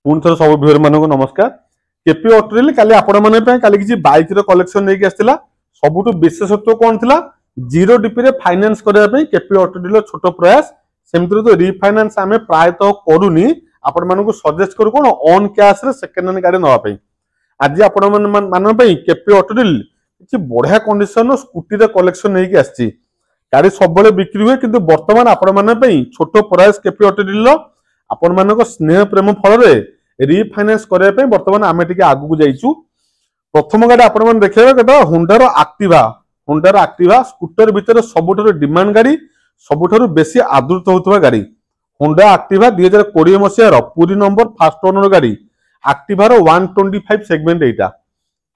पुणी थर सब व्यूअर मान नमस्कार। केपी ऑटोरिल काली आपण माने पे काली किछि बाइक रो कलेक्शन नै के आस्तिला। सबुटु विशेषत्व कोन थिला जीरो डीपी रे फाइनेंस करबा पे केपी ऑटोरिल छोटो प्रयास। सेमति तो रिफाइनेंस आमे प्रायतः करूनी, आपण मानको सजेस्ट करू कोन ऑन कैश रे सेकंड हैंड गाड़ी नवा पे। आज आपण मान पे केपी ऑटोरिल किछि बढ़िया कंडीशन रो स्कूटी रे कलेक्शन नै के आस्छि। गाड़ी सब बेले बिक्री हुए किंतु वर्तमान आपण माने पे छोटो प्रयास केपी ऑटोरिल आपण मानको स्नेह प्रेम फल रे रिफाइनेंस करबा पे वर्तमान आमे टिके आगु को जाइछु। प्रथम गाड़ी आपण मन देखिबा केटा होंडा रो एक्टिवा स्कूटर भीतर सबुठारो डिमांड गाड़ी, सबुठारो बेसी आदृत होतबा गाड़ी होंडा एक्टिवा 2020 मसिया रो पूरी नंबर फर्स्ट ओनर गाड़ी। एक्टिवा रो 125 सेगमेंट एटा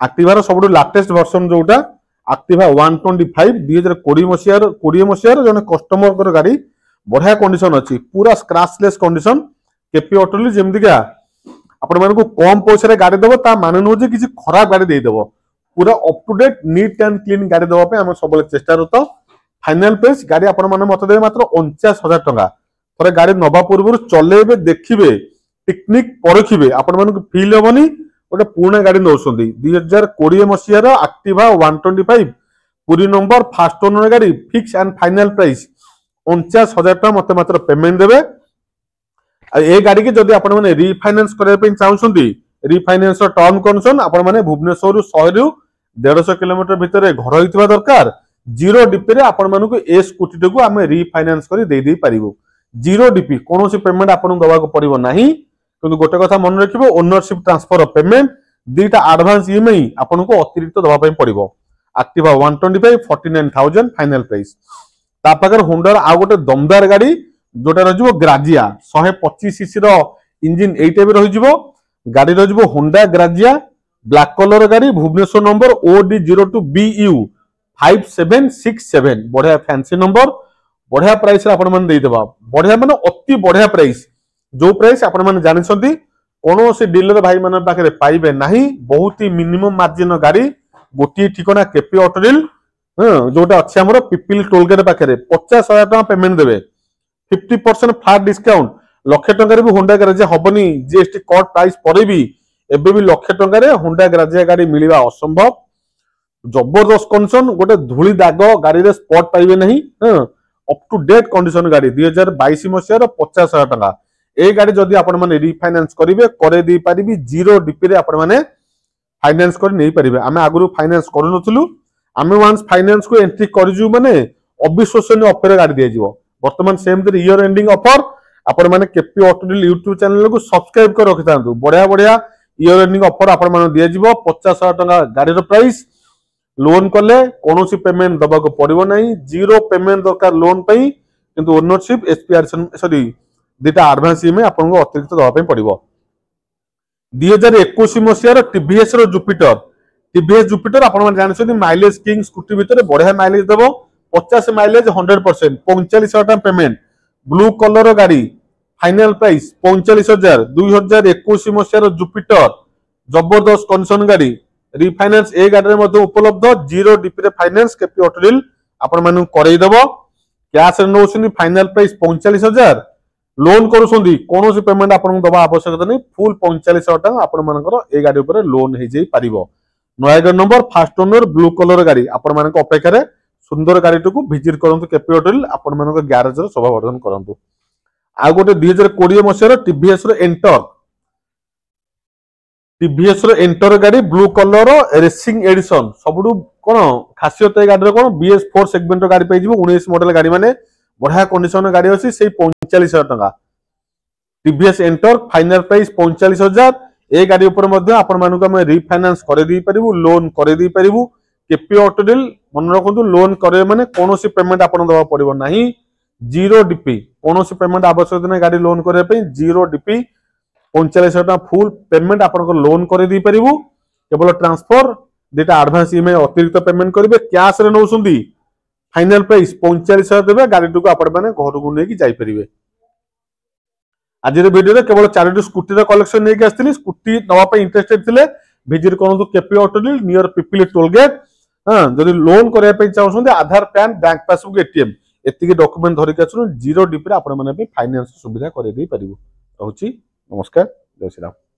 एक्टिवा रो सबुठु लेटेस्ट वर्जन जोटा एक्टिवा 125 2020 मसिया रो जने कस्टमर कर गाड़ी बढ़िया कंडीशन अछि, पूरा स्क्रैचलेस कंडीशन। केपी ऑटोरिल जेमदिका आपण मानको कम पैसा रे गाड़ी देबो ता माने नो जे किछि खराब गाड़ी दे देबो, पूरा up to date neat and clean गाड़ी देबा पे हम सबले चेष्टा रत। फाइनल प्राइस गाड़ी आपण माने मत देबे मात्र 49,000 टका। थरे गाड़ी नबा पूर्व चलेबे देखिबे टेक्निक परखिबे आपण मानको फील होबनी ओटा पूर्ण गाड़ी नौसंदी। 2020 मसिया रो एक्टिवा 125 पूरी नंबर फर्स्ट ओनर गाड़ी फिक्स एंड फाइनल प्राइस 49,000 टका मते मात्र पेमेंट देबे। ए गाड़ी के जदि आपण माने रिफाइनेंस करे पे चाहउछंती रिफाइनेंस रो टर्म कंडीशन आपण माने भुवनेश्वर रु 100 रु 150 किलोमीटर भितर घर होइतबा दरकार। जीरो डीपी रे आपण मानको ए स्कूटी को आमे रिफाइनेंस करी दे दे परिबो। जीरो डीपी कोनोसी पेमेंट आपण दबा को पड़िबो नाही, किंतु गोटे कथा मन रखिबो ओनरशिप ट्रांसफर ऑफ पेमेंट दीटा एडवांस ईएमआई आपण को अतिरिक्त दबा पई पड़िबो। Activa 125 49,000 final price. ता पाकर होंडा आ गोटे दमदार गाड़ी जोटा रहिबो ग्राजिया 125 सीसी रो इंजन एटा भी रहिबो। गाड़ी रहिबो होंडा ग्राजिया ब्लैक कलर गाड़ी भुवनेश्वर नंबर OD02BU 5767 बढ़िया फैंसी नंबर। बढ़िया प्राइस रे आपण मन देई देबा, बढ़िया माने अति बढ़िया प्राइस। जो प्राइस आपण मन जानि छथि कोनो से डीलर भाई मन पाखरे पाइबे नाही। बहुत ही मिनिमम मार्जिन गाड़ी गोटी ठिकाना केपी ऑटोरिल जोटा अछि हमरो पिपिल टोलगेट पाखरे 50,000 टका पेमेंट देबे। 50% फ्लैट डिस्काउंट लक्षे टंका भी होंडा ग्राजिया हबनी। जीएसटी कट प्राइस परे भी एबे भी लक्षे टंका रे होंडा ग्राजिया गाड़ी मिलिबा असंभव। जबरदस्त कंडीशन गोटे धूली दाग गाड़ी रे स्पॉट पाइबे नहीं। अप टू डेट कंडीशन गाड़ी 2022 मसिया रो 50,000 टका। ए गाड़ी जदि आपण माने रिफाइनेंस करिवे करे दी परिबी जीरो डीपी रे आपण माने फाइनेंस कर नहीं परिबे। आमे आगुरु फाइनेंस करू नथुलु, आमे वांस फाइनेंस को एंट्री करजु माने अविश्वसनीय ऑफर गाड़ी दिया जिवो। वर्तमान सेम दिन ईयर एंडिंग ऑफर आपण माने केपी ऑटोरिल यूट्यूब चैनल को सब्सक्राइब कर रखि थांतु। बढ़िया बढ़िया ईयर एंडिंग ऑफर आपण माने दिया जिवो। 50,000 टका गाड़ी रो प्राइस। लोन कले कोनोसी पेमेंट दबा को पड़िबो नाही, जीरो पेमेंट दरकार लोन पई, किंतु ओनरशिप एसपीआर सॉरी दीटा एडवांस में आपण को अतिरिक्त दबा पई पड़िबो। 2021 मसिया रो टीवीएस रो जुपिटर आपण माने जानि छथि माइलेज किंग स्कूटी भीतर बढ़िया माइलेज देबो। 50 माइलेज 100% 45,000 टका पेमेंट। ब्लू कलर गाड़ी फाइनल प्राइस 45,000। 2021 मसिया रो जुपिटर जबरदस्त कंडीशन गाड़ी रिफाइनेंस ए गाड़ी रे उपलब्ध। जीरो डीपी रे फाइनेंस केपी ऑटोरिल आपण मानु करई देबो। कैश रे नोसनी फाइनल प्राइस 45,000। लोन करूसंदी कोनोसी पेमेंट आपण दबा आवश्यकता नहीं। फुल 45,000 टका आपण मानकर ए गाड़ी ऊपर लोन हे जाई परिबो। Nayagarh number first owner blue colour गाड़ी आपण मानक अपेक्षा रे सुंदर गाड़ी को विजिट करंतु केपी ऑटोरिल आपण मानक गैरेज रो शोभा वर्धन करंतु। आ गोटे 2020 मसिया टीवीएस रो एंटर गाड़ी ब्लू कलर रेसिंग एडिशन सबुडु कोन खासियत ए गाड़ी रो कोन BS4 सेगमेंट रो गाड़ी पाइ जिवो। 19 मॉडल गाड़ी माने बढ़िया कंडीशन रो गाड़ी अछि। सेही 45,000 टका टीवीएस एंटर फाइनल प्राइस 45,000। ए गाड़ी ऊपर मध्ये आपण मानक हम रिफाइनेंस करे दी परिबु, लोन करे दी परिबु। केपी ऑटोरिल मन रखु लोन करे माने कोनोसी पेमेंट आपण दबा पड़िबो नाही। जीरो डीपी कोनोसी पेमेंट आवश्यक नै गाड़ी लोन करे पे। जीरो डीपी 45,000 टका फुल पेमेंट आपण को लोन करे दी परिबु। केवल ट्रांसफर दीटा एडवांस ईएमआई अतिरिक्त पेमेंट करिवे। कैश रे नौसुंदी फाइनल प्राइस 45,000 देबे। गाड़ी को आपण माने घर को नै कि जाई परिबे। आज वीडियो रे केवल 4टी स्कूटी रो कलेक्शन नै कि आस्थिली। स्कूटी नवा पे इंटरेस्टेड थिले विजिट करंतु केपी ऑटोरिल नियर पिपिली टोलगेट। जदि लोन करबा पे चाहउछन्ते Aadhaar PAN bank passbook ATM एतिकी डॉक्यूमेंट धरि के आछन जीरो डीपी रे आपण माने पे फाइनेंस सुविधा करे दै परिबो। रहउची नमस्कार। ଜୟ ଶ୍ରୀରାମ।